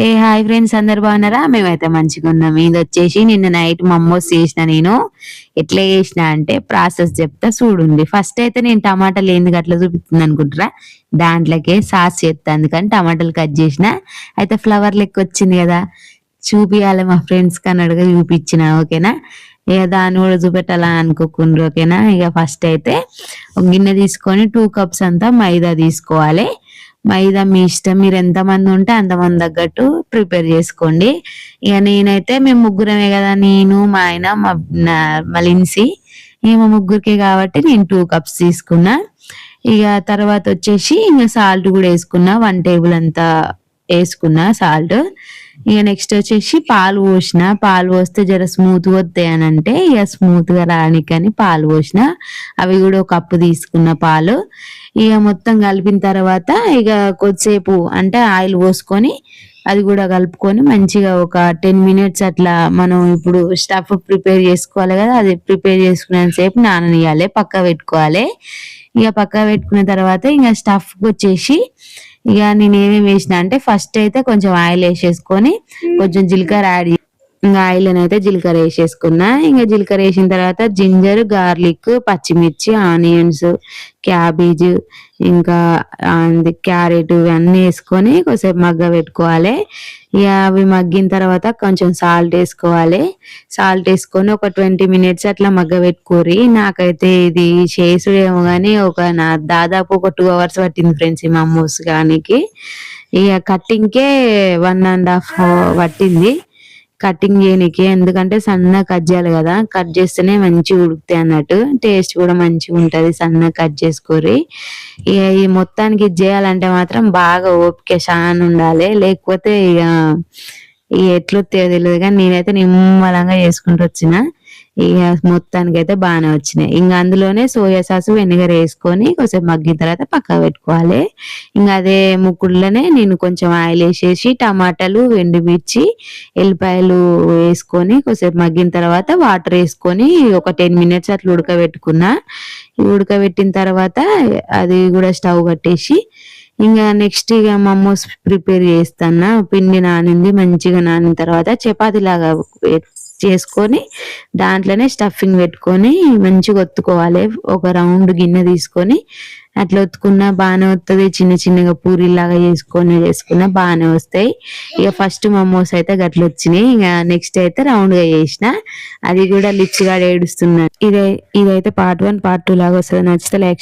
Hi friends, అందరు బాగున్నారా? మేమైతే మంచిగా ఉన్నాం. ఇది వచ్చేసి నిన్న నైట్ మమ్మోస్ చేసిన. నేను ఎట్లా చేసిన అంటే ప్రాసెస్ చెప్తా చూడండి. ఫస్ట్ అయితే నేను టమాటాలు ఎందుకు అట్లా చూపిస్తుంది అనుకుంటారా, దాంట్లోకే సాస్ చేస్తా. అందుకని టమాటాలు కట్ చేసిన. అయితే ఫ్లవర్ లెక్క వచ్చింది కదా, చూపియాలి మా ఫ్రెండ్స్ కన్నడగా చూపించిన. ఓకేనా? ఇక దాన్ని కూడా చూపెట్టాలా అనుకోకుండా. ఓకేనా? ఇక ఫస్ట్ అయితే ఒక గిన్నె తీసుకొని 2 కప్స్ అంతా మైదా తీసుకోవాలి. మైదా మీ ఇష్టం, మీరు ఎంతమంది ఉంటే అంతమంది తగ్గట్టు ప్రిపేర్ చేసుకోండి. ఇక నేనైతే మేము ముగ్గురమే కదా, నేను మా ఆయన మా లిన్సీ, ఇక మా ముగ్గురికి కాబట్టి నేను 2 కప్స్ తీసుకున్నా. ఇక తర్వాత వచ్చేసి ఇంకా సాల్ట్ కూడా వేసుకున్నా, 1 టేబుల్ అంతా వేసుకున్నా సాల్ట్. ఇక నెక్స్ట్ వచ్చేసి పాలు పోసిన. పాలు పోస్తే జర స్మూత్ వస్తాయి అని అంటే ఇక స్మూత్ గా రానికని పాలు పోసిన. అవి కూడా ఒక కప్పు తీసుకున్న పాలు. ఇక మొత్తం కలిపిన తర్వాత ఇక కొద్దిసేపు అంటే ఆయిల్ పోసుకొని అది కూడా కలుపుకొని మంచిగా ఒక 10 మినిట్స్ అట్లా మనం ఇప్పుడు స్టఫ్ ప్రిపేర్ చేసుకోవాలి కదా, అది ప్రిపేర్ చేసుకునేంత సేపు నాననియాలి, పక్క పెట్టుకోవాలి. ఇక పక్క పెట్టుకున్న తర్వాత ఇంకా స్టఫ్ వచ్చేసి ఇక నేను ఏమేమి వేసిన అంటే ఫస్ట్ అయితే కొంచెం ఆయిల్ వేసేసుకొని కొంచెం జీలకర్ర యాడ్, ఇంకా ఆయిల్ అయితే జీలకర్ర వేసేసుకున్నా. ఇంకా జీలకర్ర వేసిన తర్వాత జింజర్, గార్లిక్, పచ్చిమిర్చి, ఆనియన్స్, క్యాబేజ్, ఇంకా క్యారెట్ ఇవన్నీ వేసుకొని కొంచెంసేపు మగ్గ పెట్టుకోవాలి. ఇక అవి మగ్గిన తర్వాత కొంచెం సాల్ట్ వేసుకోవాలి. సాల్ట్ వేసుకొని ఒక 20 మినిట్స్ అట్లా మగ్గ పెట్టుకోరి. నాకైతే ఇది చేసుడేమో కానీ దాదాపు ఒక 2 అవర్స్ పట్టింది ఫ్రెండ్స్ ఈ మమ్మోస్ గానికి. ఇక కట్టింగ్కే 1.5 పట్టింది కటింగ్ చేయనికి. ఎందుకంటే సన్నగా కట్ చేయాలి కదా, కట్ చేస్తేనే మంచిగా ఉడుకుతాయి అన్నట్టు, టేస్ట్ కూడా మంచిగా ఉంటది. సన్నగా కట్ చేసుకోరి. ఇక ఈ మొత్తానికి ఇది చేయాలంటే మాత్రం బాగా ఓపిక చాలా ఉండాలి, లేకపోతే ఇక ఎట్లొస్తాయో తెలియదు. కానీ నేనైతే నిమ్మలంగా చేసుకుంటూ వచ్చిన. ఇక మొత్తానికి అయితే బాగానే వచ్చినాయి. ఇంకా అందులోనే సోయా సాస్, వెనిగర్ వేసుకొని కొంచెం మగ్గిన తర్వాత పక్కన పెట్టుకోవాలి. ఇంకా అదే ముక్కుడులోనే నేను కొంచెం ఆయిల్ వేసేసి టమాటాలు, ఎండుమిర్చి, ఎల్లిపాయలు వేసుకొని కొంచెం మగ్గిన తర్వాత వాటర్ వేసుకొని ఒక 10 మినిట్స్ అట్లా ఉడకబెట్టుకున్నా. ఉడకబెట్టిన తర్వాత అది కూడా స్టవ్ కట్టేసి ఇంకా నెక్స్ట్ ఇక మమ్మోస్ ప్రిపేర్ చేస్తాను. పిండి నానింది, మంచిగా నానిన తర్వాత చపాతీ లాగా చేసుకొని దాంట్లోనే స్టఫింగ్ పెట్టుకొని మంచిగా ఒత్తుకోవాలి. ఒక రౌండ్ గిన్నె తీసుకొని అట్లా ఒత్తుకున్నా బాగానే వస్తుంది. చిన్న చిన్నగా పూరీలాగా చేసుకున్నా బాగానే వస్తాయి. ఇక ఫస్ట్ మమ్మోస్ అయితే గట్ల వచ్చినాయి. ఇక నెక్స్ట్ అయితే రౌండ్ గా చేసిన, అది కూడా లిప్స్ గా ఏడుస్తున్నాను. ఇదైతే పార్ట్ 1 పార్ట్ 2 లాగా వస్తుంది. నచ్చితే లైక్